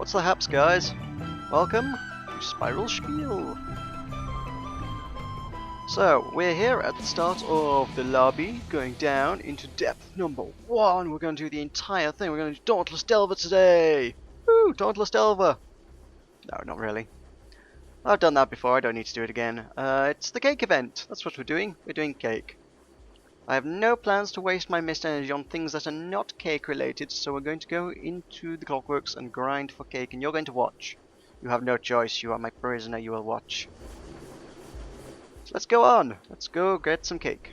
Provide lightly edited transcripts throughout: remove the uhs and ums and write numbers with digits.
What's the haps, guys? Welcome to Spiral Spiel. So, we're here at the start of the lobby, going down into depth number 1. We're going to do the entire thing. We're going to do Dauntless Delver today! Woo! Dauntless Delver! No, not really. I've done that before, I don't need to do it again. It's the cake event. That's what we're doing. We're doing cake. I have no plans to waste my mist energy on things that are not cake related, so we're going to go into the Clockworks and grind for cake, and you're going to watch. You have no choice, you are my prisoner, you will watch. So let's go on, let's go get some cake.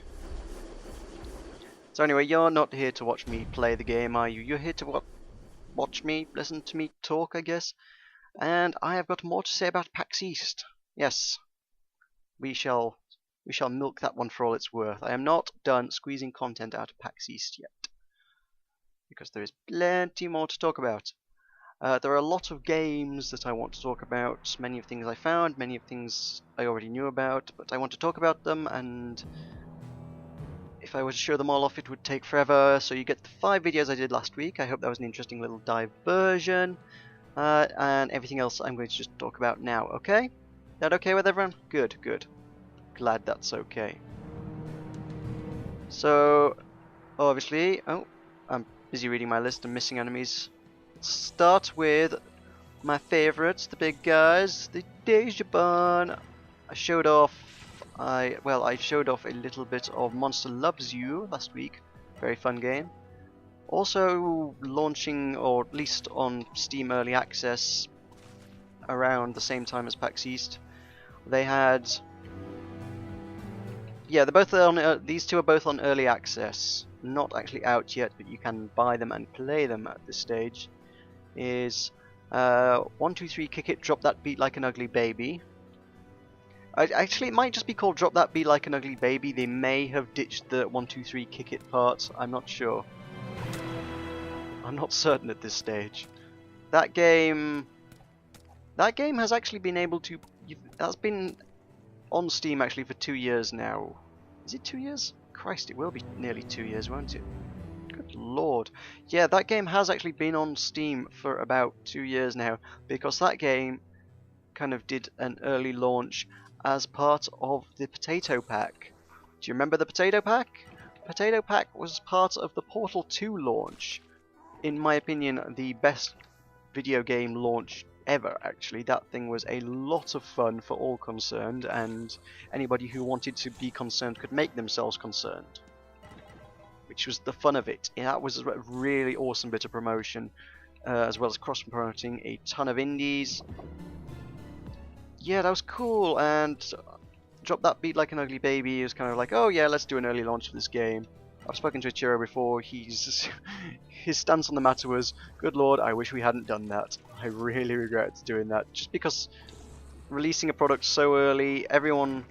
So anyway, you're not here to watch me play the game, are you? You're here to watch me, listen to me talk, I guess. And I have got more to say about PAX East. Yes, we shall milk that one for all it's worth. I am not done squeezing content out of PAX East yet, because there is plenty more to talk about. There are a lot of games that I want to talk about, many of things I found, many of things I already knew about, but I want to talk about them, and if I were to show them all off it would take forever, so you get the 5 videos I did last week. I hope that was an interesting little diversion, and everything else I'm going to just talk about now, okay? That okay with everyone? Good, good. Glad that's okay. So, obviously, I'm busy reading my list of missing enemies. Start with my favorites, the big guys, the Dejabon. I showed off a little bit of Monster Loves You last week. Very fun game. Also launching, or at least on Steam Early Access, around the same time as PAX East. They had, yeah, they're both on. These two are both on Early Access. Not actually out yet, but you can buy them and play them at this stage. Is 1, 2, 3, kick it, drop that beat like an ugly baby. Actually, it might just be called Drop That Beat Like an Ugly Baby. They may have ditched the 1, 2, 3, kick it part. I'm not sure. I'm not certain at this stage. That game has actually been able to. That's been on Steam actually for 2 years now. Is it 2 years? Christ, it will be nearly 2 years, won't it? Good lord. Yeah, that game has actually been on Steam for about 2 years now, because that game kind of did an early launch as part of the Potato Pack. Do you remember the Potato Pack? Potato Pack was part of the Portal 2 launch. In my opinion, the best video game launch ever, actually. That thing was a lot of fun for all concerned, and anybody who wanted to be concerned could make themselves concerned, which was the fun of it. That was a really awesome bit of promotion, as well as cross-promoting a ton of indies. Yeah, that was cool, and Drop That Beat Like an Ugly Baby is kind of like, oh yeah, let's do an early launch for this game. I've spoken to Ichiro before. His stance on the matter was, good lord, I wish we hadn't done that. I really regret doing that, just because releasing a product so early, everyone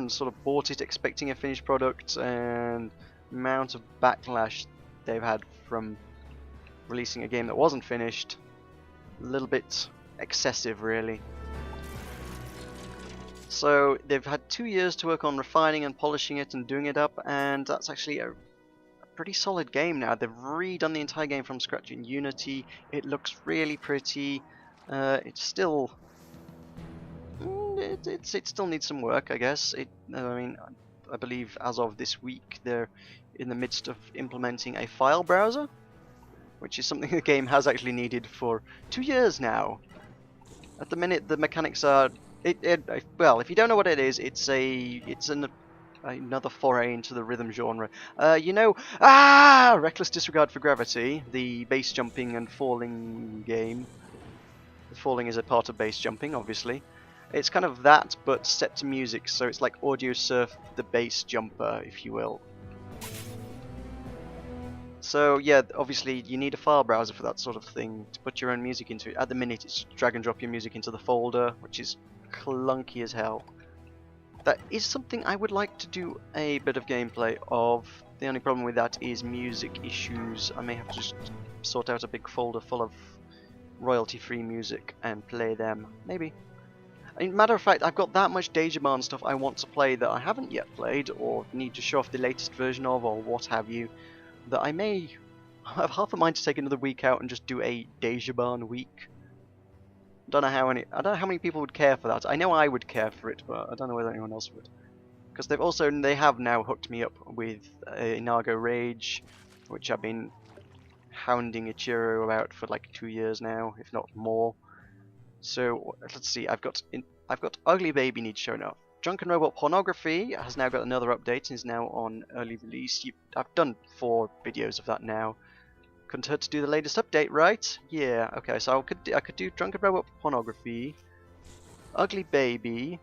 sort of bought it expecting a finished product, and the amount of backlash they've had from releasing a game that wasn't finished, a little bit excessive, really. So they've had 2 years to work on refining and polishing it and doing it up, and that's actually a pretty solid game now. They've redone the entire game from scratch in Unity. It looks really pretty. It's still it still needs some work, I guess. I believe as of this week they're in the midst of implementing a file browser, which is something the game has actually needed for 2 years now. At the minute, the mechanics are well, if you don't know what it is, it's another foray into the rhythm genre. Reckless Disregard for Gravity, the base jumping and falling game. Falling is a part of base jumping, obviously. It's kind of that, but set to music, so it's like Audio Surf the Base Jumper, if you will. So yeah, obviously you need a file browser for that sort of thing to put your own music into. At the minute, it's drag and drop your music into the folder, which is clunky as hell. That is something I would like to do a bit of gameplay of. The only problem with that is music issues. I may have to just sort out a big folder full of royalty-free music and play them. Maybe. Matter of fact, I've got that much Dejabon stuff I want to play that I haven't yet played, or need to show off the latest version of, or what have you, that I may have half a mind to take another week out and just do a Dejabon week. I don't know how many people would care for that. I know I would care for it, but I don't know whether anyone else would. Because they have now hooked me up with Inago Rage, which I've been hounding Ichiro about for like 2 years now, if not more. So let's see. I've got Ugly Baby needs showing up. Drunken Robot Pornography has now got another update and is now on early release. I've done 4 videos of that now. Couldn't hurt to do the latest update, right? Yeah. Okay. So I could do Drunken Robot Pornography, Ugly Baby,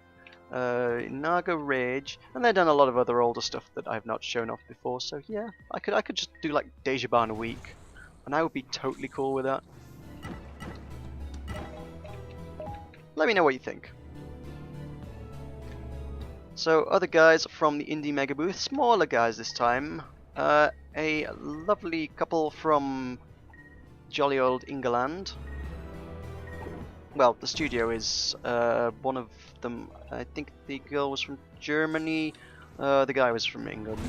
Naga Rage, and they've done a lot of other older stuff that I've not shown off before. So yeah, I could just do like Dejaban a week, and I would be totally cool with that. Let me know what you think. So other guys from the Indie Mega Booth, smaller guys this time. A lovely couple from jolly old England. Well, the studio is one of them. I think the girl was from Germany. The guy was from England.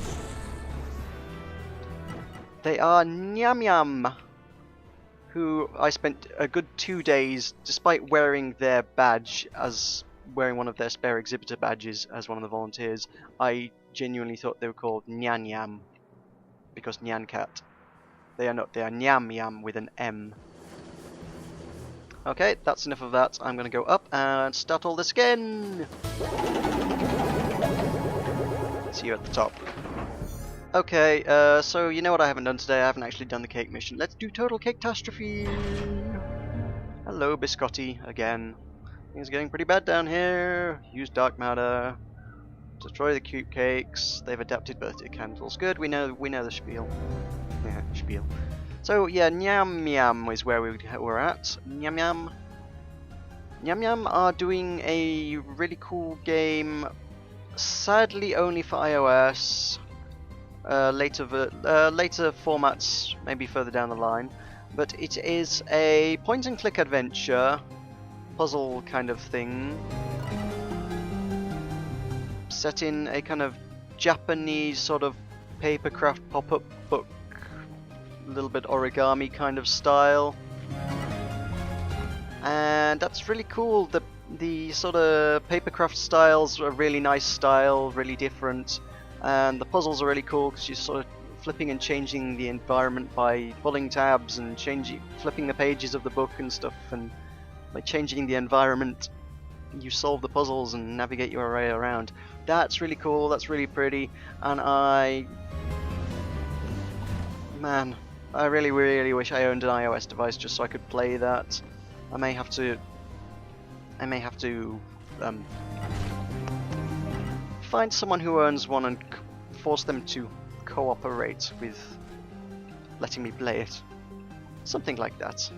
They are Nyam Nyam, who I spent a good 2 days, despite wearing their badge as wearing one of their spare exhibitor badges as one of the volunteers. I genuinely thought they were called Nyan Yam because Nyan Cat. They are not. They are Nyam Yam with an M. Okay, that's enough of that. I'm going to go up and start all this again. See you at the top. Okay, so you know what I haven't done today? I haven't actually done the cake mission. Let's do Total Cake-tastrophe! Hello, Biscotti, again. Things are getting pretty bad down here. Use dark matter. Destroy the cute cakes. They've adapted birthday candles. Good, we know the spiel. Yeah, spiel. So yeah, Nyam Nyam is where we're at. Nyam Nyam. Nyam Nyam are doing a really cool game. Sadly, only for iOS. Later formats, maybe further down the line. But it is a point-and-click adventure, puzzle kind of thing, set in a kind of Japanese sort of papercraft pop-up book, a little bit origami kind of style, and that's really cool. The sort of papercraft styles are a really nice style, really different, and the puzzles are really cool because you're sort of flipping and changing the environment by pulling tabs and flipping the pages of the book and stuff, and by changing the environment you solve the puzzles and navigate your way around. That's really cool, that's really pretty, and I really, really wish I owned an iOS device just so I could play that. I may have to find someone who owns one and force them to cooperate with letting me play it. Something like that.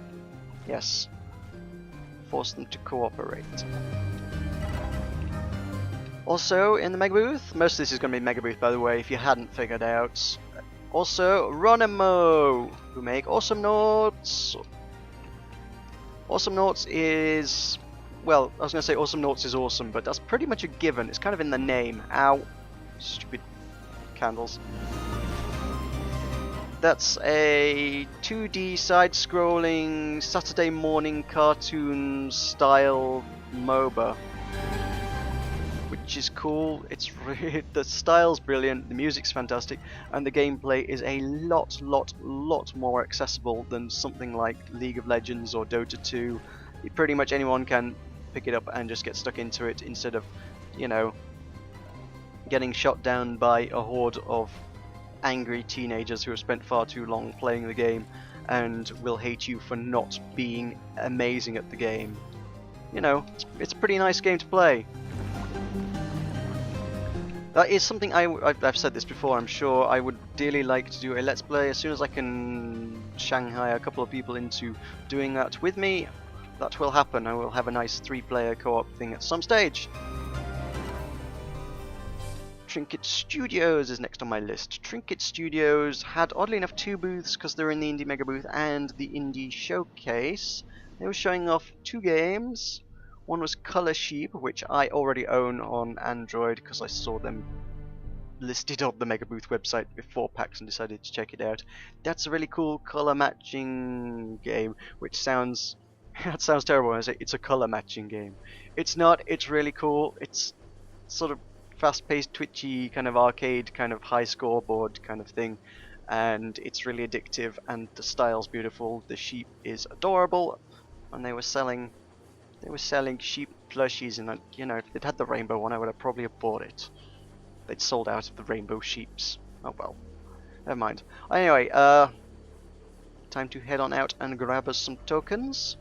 Yes. Force them to cooperate. Also, in the Mega Booth, most of this is going to be Mega Booth, by the way, if you hadn't figured out. Also, Ronimo, who make Awesome Notes. Awesome Notes is... well, I was going to say Awesome Notes is awesome, but that's pretty much a given. It's kind of in the name. Ow. Stupid candles. That's a 2D side-scrolling Saturday morning cartoon style MOBA, which is cool. It's really, the style's brilliant, the music's fantastic, and the gameplay is a lot more accessible than something like League of Legends or Dota 2. Pretty much anyone can pick it up and just get stuck into it instead of, you know, getting shot down by a horde of angry teenagers who have spent far too long playing the game and will hate you for not being amazing at the game. You know, it's a pretty nice game to play. That is something I've said this before, I'm sure. I would dearly like to do a Let's Play as soon as I can Shanghai a couple of people into doing that with me. That will happen. I will have a nice 3-player co-op thing at some stage. Trinket Studios is next on my list. Trinket Studios had, oddly enough, 2 booths because they're in the Indie Mega Booth and the Indie Showcase. They were showing off 2 games. One was Color Sheep, which I already own on Android because I saw them listed on the Mega Booth website before PAX and decided to check it out. That's a really cool color matching game, which sounds That sounds terrible when I say it's a color matching game. It's not. It's really cool. It's sort of fast-paced, twitchy, kind of arcade, kind of high scoreboard kind of thing, and it's really addictive. And the style's beautiful. The sheep is adorable, and they were selling sheep plushies, and you know, if they'd had the rainbow one, I would have probably have bought it. They'd sold out of the rainbow sheeps. Oh well, never mind. Anyway, time to head on out and grab us some tokens.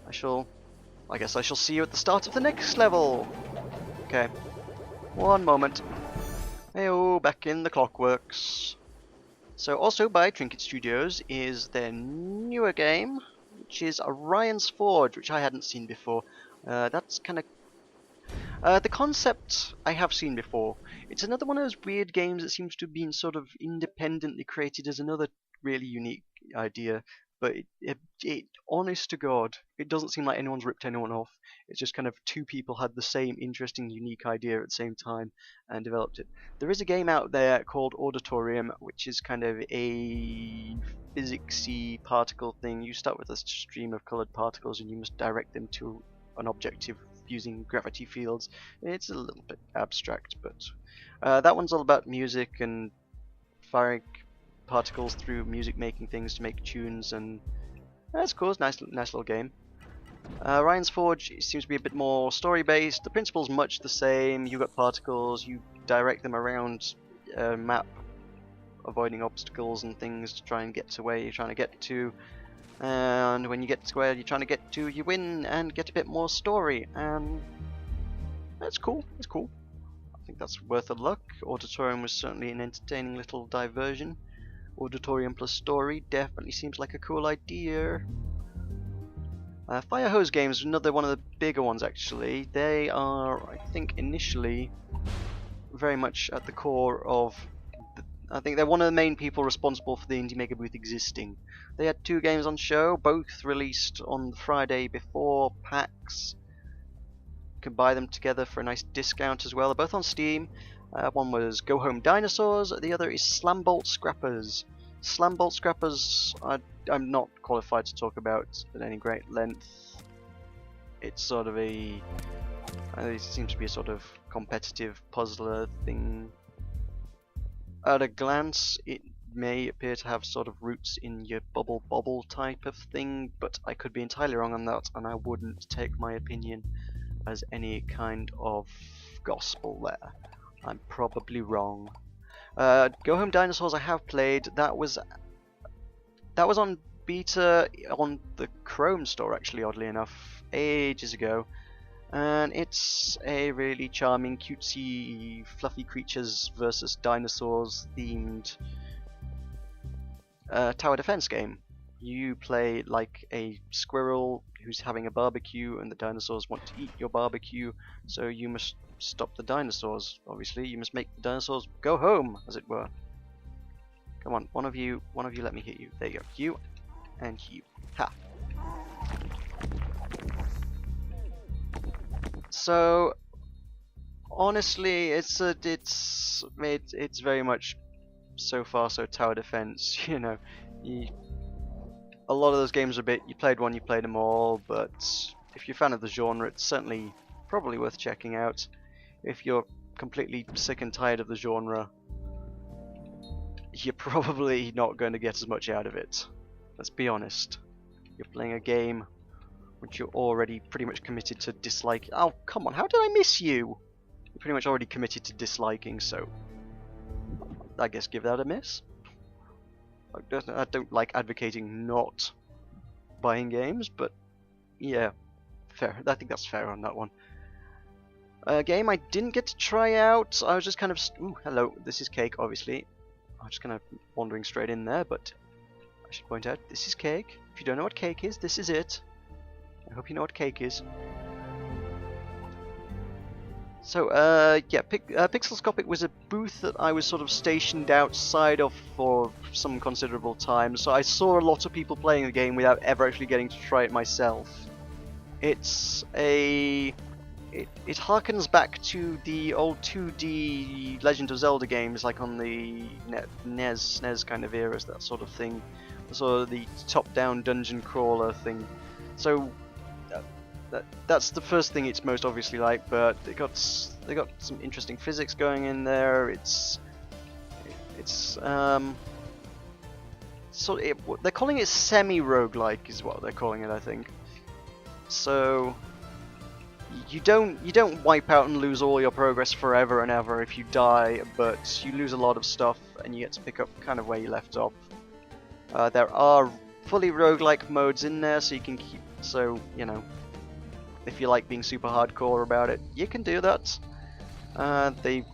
I guess I shall see you at the start of the next level. Okay, one moment. Heyo, back in the Clockworks. So also by Trinket Studios is their newer game, which is Orion's Forge, which I hadn't seen before. That's kind of the concept I have seen before. It's another one of those weird games that seems to have been sort of independently created as another really unique idea. But honest to God, it doesn't seem like anyone's ripped anyone off. It's just kind of two people had the same interesting, unique idea at the same time and developed it. There is a game out there called Auditorium, which is kind of a physicsy particle thing. You start with a stream of colored particles and you must direct them to an objective using gravity fields. It's a little bit abstract, but that one's all about music and firing particles through music making things to make tunes, and that's cool. It's nice little game. Orion's Forge seems to be a bit more story based. The principle's much the same. You got particles, you direct them around a map, avoiding obstacles and things to try and get to where you're trying to get to. And when you get to where you're trying to get to, you win and get a bit more story. And that's cool. It's cool. I think that's worth a look. Auditorium was certainly an entertaining little diversion. Auditorium plus story definitely seems like a cool idea. Fire Hose Games, another one of the bigger ones actually. They are, I think, initially very much at the core of I think they're one of the main people responsible for the Indie Mega Booth existing. They had 2 games on show, both released on the Friday before PAX. You can buy them together for a nice discount as well. They're both on Steam. One was Go Home Dinosaurs, the other is Slambolt Scrappers. Slambolt Scrappers, I'm not qualified to talk about at any great length. It's sort of it seems to be a sort of competitive puzzler thing. At a glance, it may appear to have sort of roots in your Bubble Bobble type of thing, but I could be entirely wrong on that, and I wouldn't take my opinion as any kind of gospel there. I'm probably wrong. Go Home Dinosaurs I have played. That was on beta on the Chrome store, actually, oddly enough, ages ago. And it's a really charming, cutesy, fluffy creatures versus dinosaurs themed tower defense game. You play like a squirrel who's having a barbecue, and the dinosaurs want to eat your barbecue, so you must stop the dinosaurs. Obviously, you must make the dinosaurs go home, as it were. Come on, one of you let me hit you. There you go. You and you. Ha! So honestly, it's very much so far so tower defense. You know, a lot of those games are a bit. You played one, you played them all. But if you're a fan of the genre, it's certainly probably worth checking out. If you're completely sick and tired of the genre, you're probably not going to get as much out of it. Let's be honest. You're playing a game which you're already pretty much committed to dislike. Oh, come on, how did I miss you? You're pretty much already committed to disliking, so I guess give that a miss. I don't like advocating not buying games, but yeah, fair. I think that's fair on that one. A game I didn't get to try out. I was just kind of... Ooh, hello, this is Cake, obviously. I'm just kind of wandering straight in there, but I should point out, this is Cake. If you don't know what Cake is, this is it. I hope you know what Cake is. So, yeah, Pixelscopic was a booth that I was sort of stationed outside of for some considerable time, so I saw a lot of people playing the game without ever actually getting to try it myself. It's a... It harkens back to the old 2D Legend of Zelda games, like on the SNES kind of eras, that sort of thing. Sort of the top-down dungeon crawler thing. So that's the first thing it's most obviously like, but they got some interesting physics going in there. They're calling it semi-roguelike is what they're calling it, I think. So you don't wipe out and lose all your progress forever and ever if you die, but you lose a lot of stuff and you get to pick up kind of where you left off. There are fully roguelike modes in there, so you can keep. So you know, if you like being super hardcore about it, you can do that. They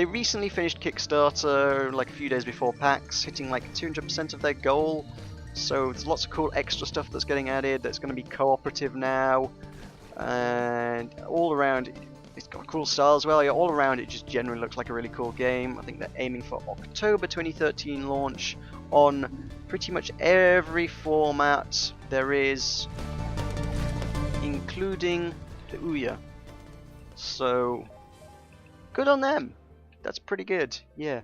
recently finished Kickstarter like a few days before PAX, hitting like 200% of their goal. So there's lots of cool extra stuff that's getting added. That's going to be cooperative now, and all around it's got a cool style as well. Yeah, all around it just generally looks like a really cool game. I think they're aiming for October 2013 launch on pretty much every format there is, including the Ouya. So good on them. That's pretty good. Yeah.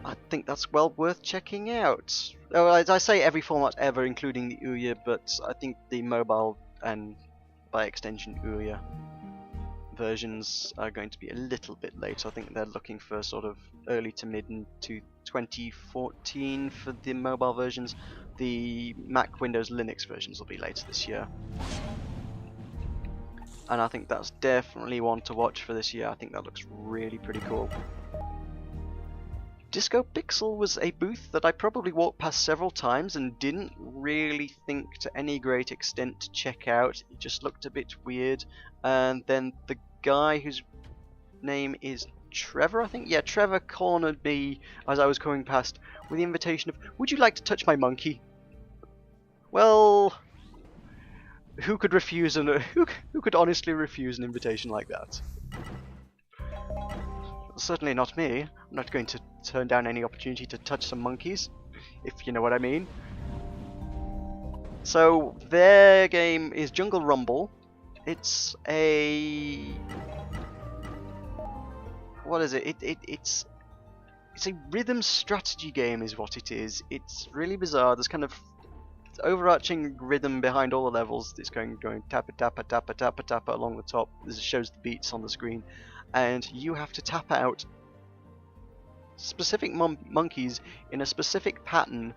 I think that's well worth checking out. Oh, I say every format ever, including the Ouya, but I think the mobile and by extension Ouya versions are going to be a little bit later. I think they're looking for sort of early to mid into 2014 for the mobile versions. The Mac, Windows, Linux versions will be later this year. And I think that's definitely one to watch for this year. I think that looks really pretty cool. Disco Pixel was a booth that I probably walked past several times and didn't really think to any great extent to check out. It just looked a bit weird. And then the guy whose name is Trevor, I think? Yeah, Trevor cornered me as I was going past with the invitation of, "Would you like to touch my monkey?" Well, who could refuse who could honestly refuse an invitation like that? Certainly not me. I'm not going to turn down any opportunity to touch some monkeys, if you know what I mean. So their game is Jungle Rumble. It's a what is it? It's a rhythm strategy game, is what it is. It's really bizarre. There's kind of overarching rhythm behind all the levels. It's going tappa tappa tappa tappa tappa along the top. This shows the beats on the screen, and you have to tap out specific monkeys in a specific pattern.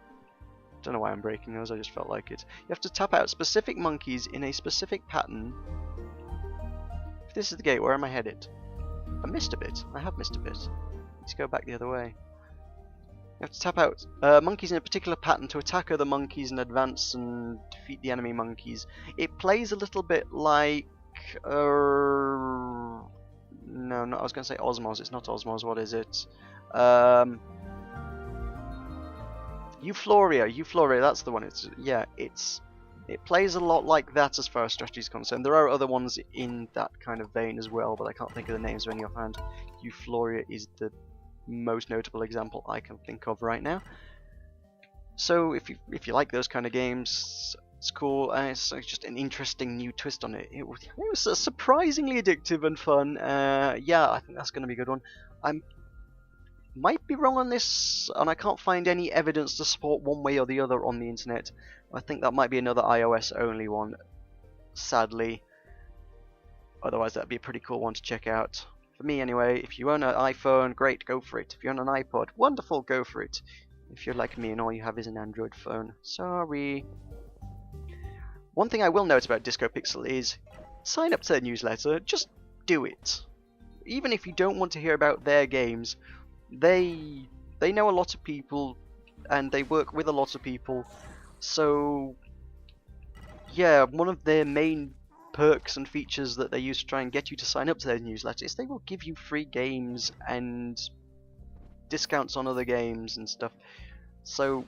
Don't know why I'm breaking those, I just felt like it. You have to tap out specific monkeys in a specific pattern. If this is the gate, where am I headed? I missed a bit. I have missed a bit. Let's go back the other way. You have to tap out monkeys in a particular pattern to attack other monkeys and advance and defeat the enemy monkeys. It plays a little bit like no, I was going to say Osmos. It's not Osmos. What is it? Euphoria, that's the one. It plays a lot like that as far as strategy is concerned. There are other ones in that kind of vein as well, but I can't think of the names of any offhand. Euphoria is the most notable example I can think of right now. So if you like those kind of games, it's cool, and it's just an interesting new twist on it. It was surprisingly addictive and fun. Yeah, I think that's going to be a good one. I might be wrong on this, and I can't find any evidence to support one way or the other on the internet. I think that might be another iOS only one, sadly. Otherwise that'd be a pretty cool one to check out. For me anyway. If you own an iPhone, great, go for it. If you own an iPod, wonderful, go for it. If you're like me and all you have is an Android phone, sorry. One thing I will note about Disco Pixel is sign up to their newsletter, just do it. Even if you don't want to hear about their games, they know a lot of people and they work with a lot of people. So yeah, one of their main perks and features that they use to try and get you to sign up to their newsletter is they will give you free games and discounts on other games and stuff. So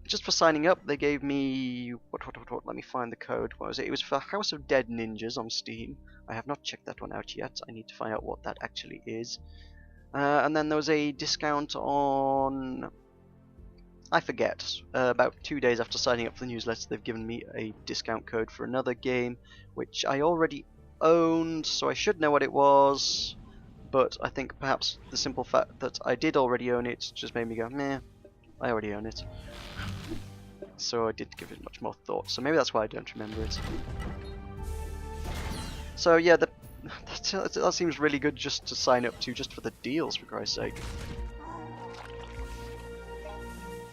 just for signing up, they gave me what? Let me find the code. What was it? It was for House of Dead Ninjas on Steam. I have not checked that one out yet. I need to find out what that actually is. And then there was a discount on, I forget, about 2 days after signing up for the newsletter, they've given me a discount code for another game, which I already owned, so I should know what it was, but I think perhaps the simple fact that I did already own it just made me go, meh, I already own it. so I did give it much more thought. So maybe that's why I don't remember it. So yeah, that seems really good just to sign up to, just for the deals, for Christ's sake.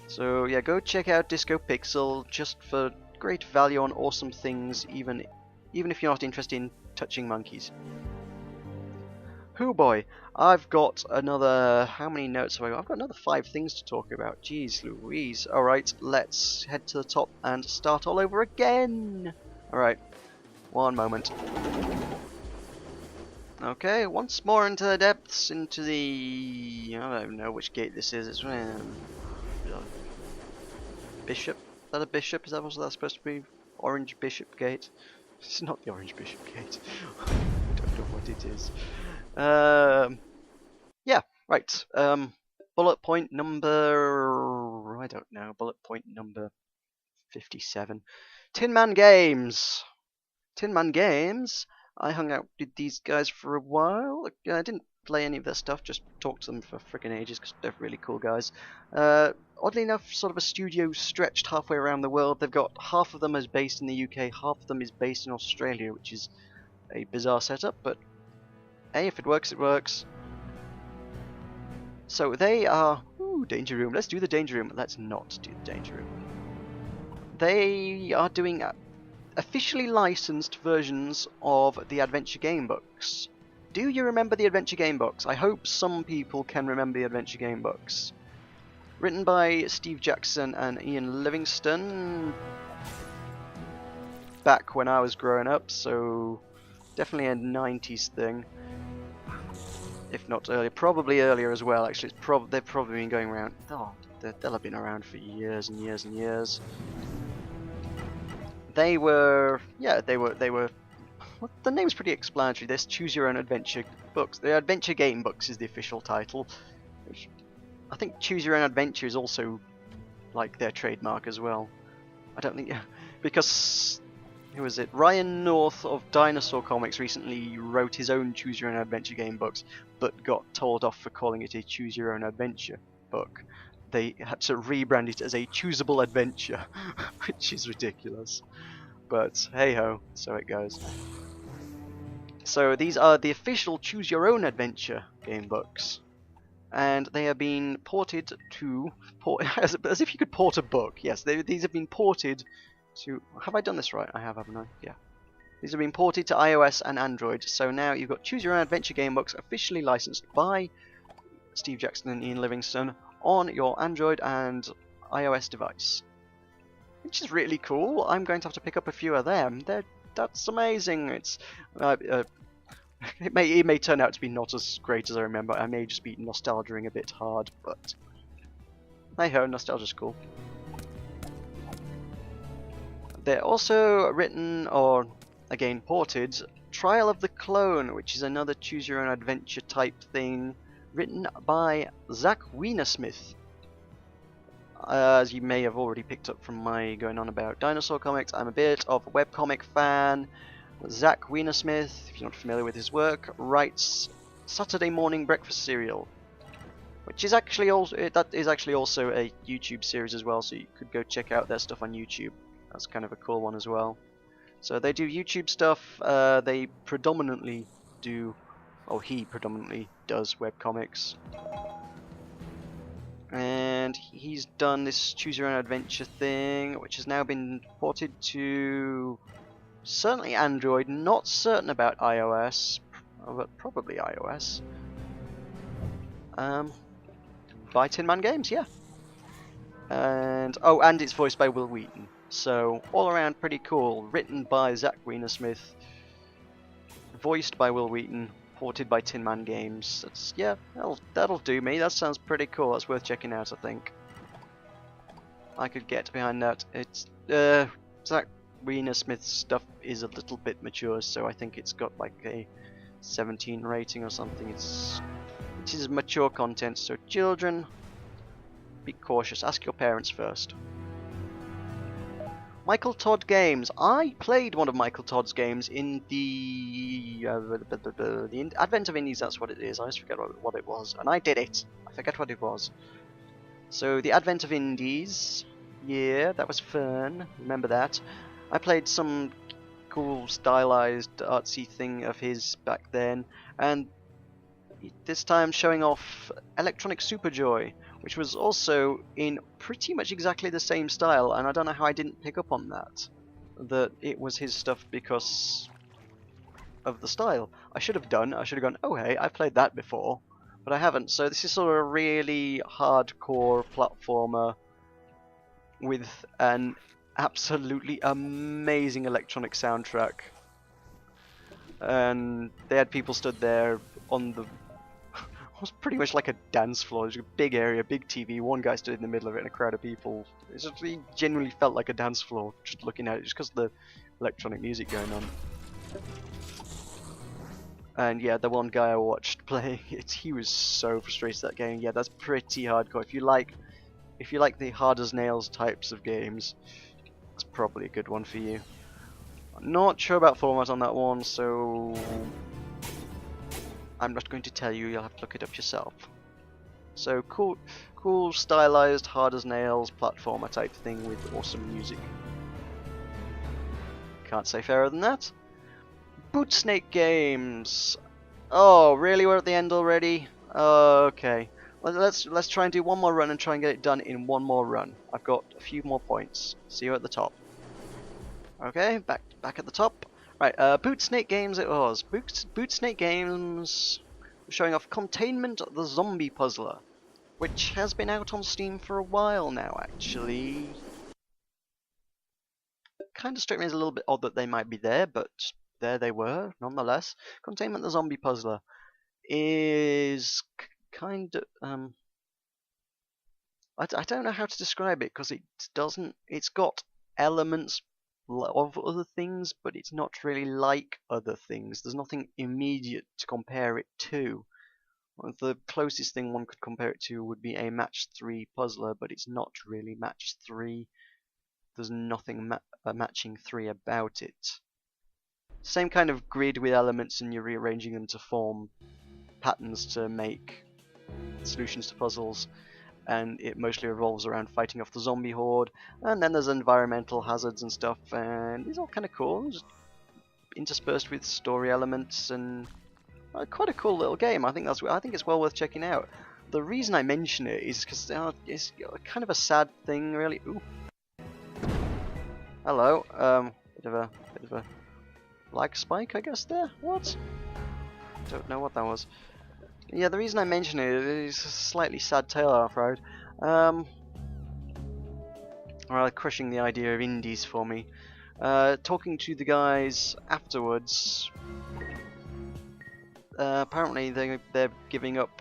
So yeah, go check out Disco Pixel just for great value on awesome things, even if you're not interested in touching monkeys. Hoo boy, I've got another, how many notes have I got? I've got another 5 things to talk about. Jeez Louise. Alright, let's head to the top and start all over again. Alright, one moment. Okay, once more into the depths, into the... I don't know which gate this is. It's Bishop? Is that a bishop? Is that what that's supposed to be? Orange Bishop Gate? It's not the Orange Bishop Gate. I don't know what it is. Yeah, right. Bullet point number... I don't know. Bullet point number 57. Tin Man Games! Tin Man Games? I hung out with these guys for a while. I didn't play any of their stuff, just talked to them for frickin' ages because they're really cool guys. Oddly enough, sort of a studio stretched halfway around the world. They've got half of them is based in the UK, half of them is based in Australia, which is a bizarre setup, but hey, if it works, it works. So they are... Ooh, Danger Room. Let's do the Danger Room. Let's not do the Danger Room. They are doing officially licensed versions of the Adventure Game books. Do you remember the Adventure Game books? I hope some people can remember the Adventure Game books. Written by Steve Jackson and Ian Livingstone back when I was growing up, so definitely a 90s thing. If not earlier, probably earlier as well. Actually, they've probably been going around. Oh, they'll have been around for years and years and years. They were, yeah, they were. Well, the name's pretty explanatory. There's Choose Your Own Adventure books. The Adventure Game books is the official title. Which I think Choose Your Own Adventure is also like their trademark as well. I don't think, because who was it? Ryan North of Dinosaur Comics recently wrote his own Choose Your Own Adventure game books, but got told off for calling it a Choose Your Own Adventure book. They had to rebrand it as a Choosable Adventure, which is ridiculous. But hey ho, so it goes. So these are the official Choose Your Own Adventure game books, and they have been ported to as if you could port a book. Yes, these have been ported to. Have I done this right? I have, haven't I? Yeah. These have been ported to iOS and Android, so now you've got Choose Your Own Adventure game books officially licensed by Steve Jackson and Ian Livingstone on your Android and iOS device, which is really cool. I'm going to have to pick up a few of them. That's amazing. It's it may turn out to be not as great as I remember. I may just be nostalgiaing a bit hard, but hey ho, nostalgia's cool. They're also written, or again ported, Trial of the Clone, which is another Choose Your Own Adventure type thing, written by Zach Weinersmith. As you may have already picked up from my going on about Dinosaur Comics, I'm a bit of a webcomic fan. Zach Weinersmith, if you're not familiar with his work, writes Saturday Morning Breakfast Cereal, which is actually also a YouTube series as well, so you could go check out their stuff on YouTube. That's kind of a cool one as well. So they do YouTube stuff. They predominantly do, he predominantly does webcomics. And he's done this Choose Your Own Adventure thing, which has now been ported to certainly Android, not certain about iOS, but probably iOS. By Tin Man Games, yeah. And it's voiced by Will Wheaton. So all around pretty cool. Written by Zach Weinersmith, voiced by Will Wheaton, ported by Tin Man Games. Yeah, that'll do me. That sounds pretty cool. That's worth checking out, I think. I could get behind that. It's Zach Weinersmith's stuff is a little bit mature, so I think it's got like a 17 rating or something. It is mature content, so children, be cautious. Ask your parents first. Michael Todd Games. I played one of Michael Todd's games in the Advent of Indies, that's what it is. I always forget what it was. And I did it. I forget what it was. So, the Advent of Indies. Yeah, that was fun. Remember that. I played some cool stylized artsy thing of his back then, and this time showing off Electronic Superjoy, which was also in pretty much exactly the same style, and I don't know how I didn't pick up on that it was his stuff because of the style. I should have gone, oh hey, I've played that before, but I haven't. So this is sort of a really hardcore platformer with an absolutely amazing electronic soundtrack. And they had people stood there on the it was pretty much like a dance floor. There's a big area, big TV, one guy stood in the middle of it and a crowd of people. It genuinely felt like a dance floor just looking at it, just because of the electronic music going on. And yeah, the one guy I watched playing it, he was so frustrated that game. Yeah, that's pretty hardcore. If you like the hard as nails types of games, that's probably a good one for you. I'm not sure about format on that one, so I'm not going to tell you. You'll have to look it up yourself. So cool, stylized, hard as nails platformer type thing with awesome music. Can't say fairer than that. Bootsnake Games. Oh, really? We're at the end already? Okay. Well, let's try and do one more run and try and get it done in one more run. I've got a few more points. See you at the top. Okay, back at the top. Right, Bootsnake Games it was. Bootsnake Games showing off Containment the Zombie Puzzler, which has been out on Steam for a while now, actually. Kind of struck me as a little bit odd that they might be there, but there they were, nonetheless. Containment the Zombie Puzzler is kind of I don't know how to describe it because it's got elements of other things, but it's not really like other things. There's nothing immediate to compare it to. The closest thing one could compare it to would be a match 3 puzzler, but it's not really match 3. There's nothing matching 3 about it. Same kind of grid with elements, and you're rearranging them to form patterns to make solutions to puzzles, and it mostly revolves around fighting off the zombie horde. And then there's environmental hazards and stuff, and it's all kind of cool, just interspersed with story elements, and quite a cool little game. I think it's well worth checking out. The reason I mention it is because it's kind of a sad thing, really. Ooh. Hello. Bit of a lag spike, I guess. There. What? Don't know what that was. Yeah, the reason I mention it is a slightly sad tale, I'm afraid. Rather crushing the idea of indies for me. Talking to the guys afterwards, apparently they're giving up.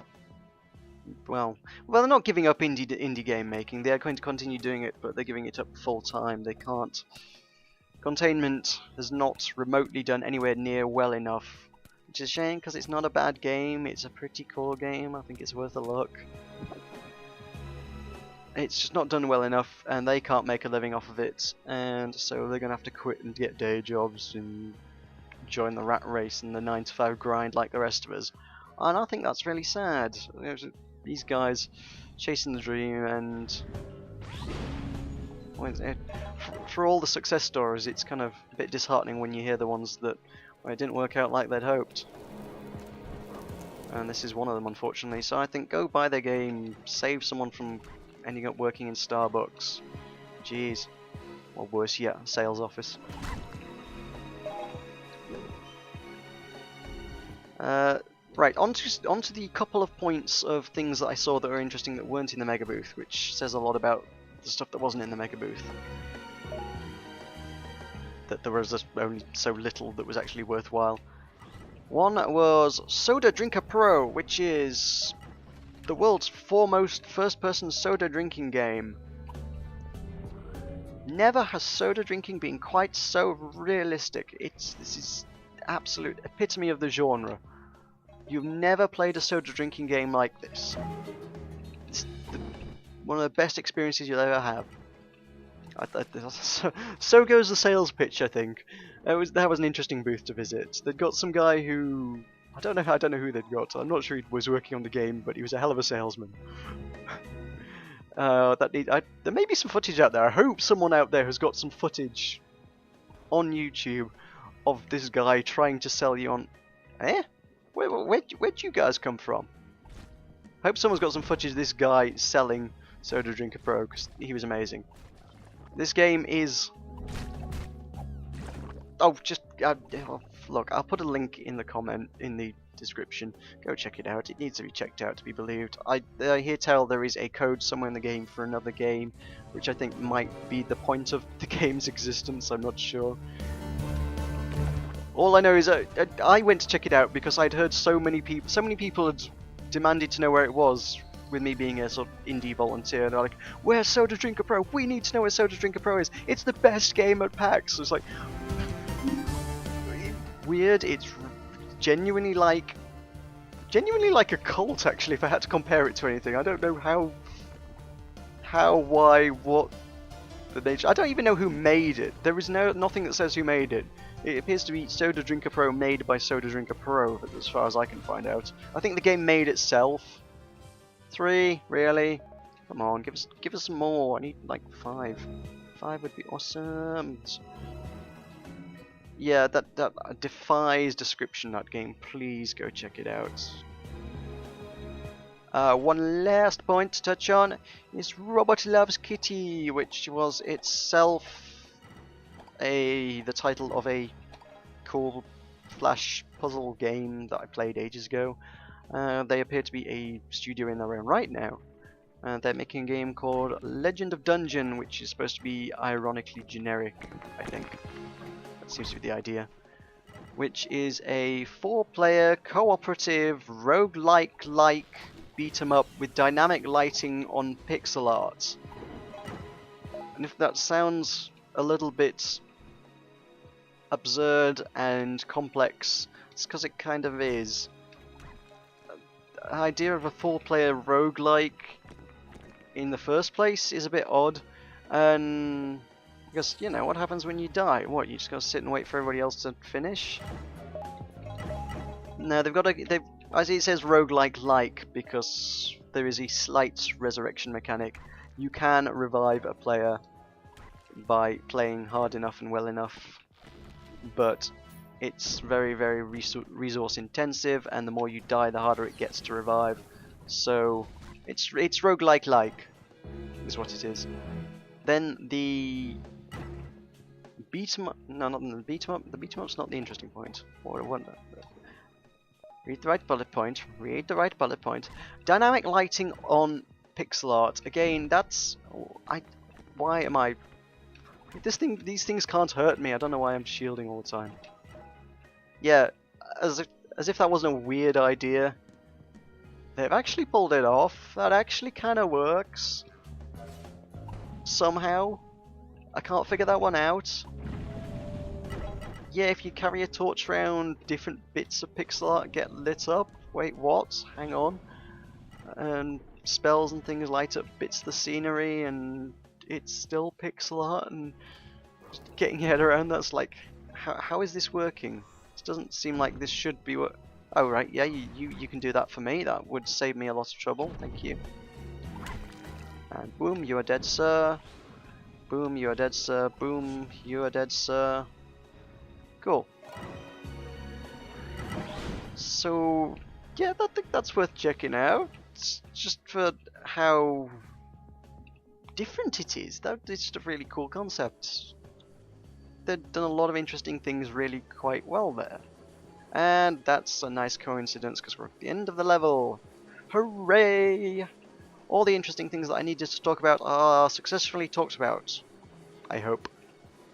Well, they're not giving up indie game making. They are going to continue doing it, but they're giving it up full time. They can't. Containment has not remotely done anywhere near well enough. Which is a shame, because it's not a bad game, it's a pretty cool game, I think it's worth a look. It's just not done well enough, and they can't make a living off of it, and so they're going to have to quit and get day jobs and join the rat race and the 9-to-5 grind like the rest of us. And I think that's really sad. These guys chasing the dream, and for all the success stories, it's kind of a bit disheartening when you hear the ones that it didn't work out like they'd hoped. And this is one of them, unfortunately. So I think go buy their game, save someone from ending up working in Starbucks. Jeez. Or worse yet, a sales office. Right, onto the couple of points of things that I saw that were interesting that weren't in the Mega Booth, which says a lot about the stuff that wasn't in the Mega Booth. That there was just only so little that was actually worthwhile. One was Soda Drinker Pro, which is the world's foremost first-person soda drinking game. Never has soda drinking been quite so realistic. This is absolute epitome of the genre. You've never played a soda drinking game like this. It's one of the best experiences you'll ever have. So goes the sales pitch, I think. That was an interesting booth to visit. They'd got some guy who I don't know who they'd got. I'm not sure he was working on the game, but he was a hell of a salesman. There may be some footage out there. I hope someone out there has got some footage on YouTube of this guy trying to sell you on... Eh? Where'd you guys come from? I hope someone's got some footage of this guy selling Soda Drinker Pro, because he was amazing. This game is... Oh, just... look, I'll put a link in the description. Go check it out. It needs to be checked out to be believed. I hear tell there is a code somewhere in the game for another game, which I think might be the point of the game's existence. I'm not sure. All I know is I went to check it out because I'd heard so many people had demanded to know where it was, with me being a sort of indie volunteer. They're like, "Where's Soda Drinker Pro? We need to know where Soda Drinker Pro is. It's the best game at PAX." It's like weird. It's genuinely like a cult, actually. If I had to compare it to anything, I don't know how, why, what the nature. I don't even know who made it. There is nothing that says who made it. It appears to be Soda Drinker Pro made by Soda Drinker Pro, as far as I can find out. I think the game made itself. 3, really? Come on, give us some more. I need like 5. 5 would be awesome. Yeah, that defies description, that game. Please go check it out. One last point to touch on is Robot Loves Kitty, which was itself the title of a cool Flash puzzle game that I played ages ago. They appear to be a studio in their own right now. They're making a game called Legend of Dungeon, which is supposed to be ironically generic, I think. That seems to be the idea. Which is a 4-player cooperative roguelike beat-em-up with dynamic lighting on pixel art. And if that sounds a little bit absurd and complex, it's because it kind of is. The idea of a 4-player roguelike in the first place is a bit odd, and because, you know, what happens when you die? What, you just gotta sit and wait for everybody else to finish? No, as it says roguelike because there is a slight resurrection mechanic. You can revive a player by playing hard enough and well enough, but it's very, very resource intensive, and the more you die, the harder it gets to revive. So it's roguelike-like is what it is. Then the beat 'em up, no, not the beat 'em up. The beat 'em up's not the interesting point. Read the right bullet point. Read the right bullet point. Dynamic lighting on pixel art. Again, that's why am I? These things can't hurt me. I don't know why I'm shielding all the time. Yeah, as if that wasn't a weird idea. They've actually pulled it off. That actually kind of works. Somehow. I can't figure that one out. Yeah, if you carry a torch around, different bits of pixel art get lit up. Wait, what? Hang on. And spells and things light up bits of the scenery, and it's still pixel art, and just getting your head around that's like, how is this working? It doesn't seem like this should be what. Oh right, yeah, you can do that for me. That would save me a lot of trouble. Thank you. And boom, you are dead, sir. Boom, you are dead, sir. Boom, you are dead, sir. Cool. So yeah, I think that's worth checking out. It's just for how different it is. It's just a really cool concept. They've done a lot of interesting things really quite well there. And that's a nice coincidence because we're at the end of the level. Hooray! All the interesting things that I needed to talk about are successfully talked about. I hope.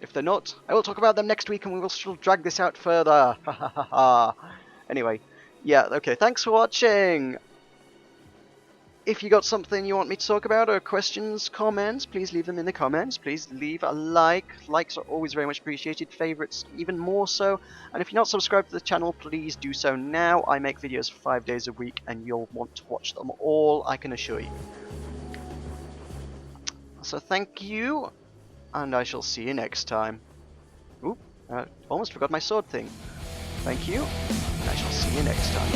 If they're not, I will talk about them next week and we will still drag this out further. Ha ha ha ha. Anyway, yeah, okay, thanks for watching. If you got something you want me to talk about, or questions, comments, please leave them in the comments. Please leave a like. Likes are always very much appreciated. Favorites even more so. And if you're not subscribed to the channel, please do so now. I make videos 5 days a week and you'll want to watch them all, I can assure you. So thank you, and I shall see you next time. Oop, almost forgot my sword thing. Thank you, and I shall see you next time.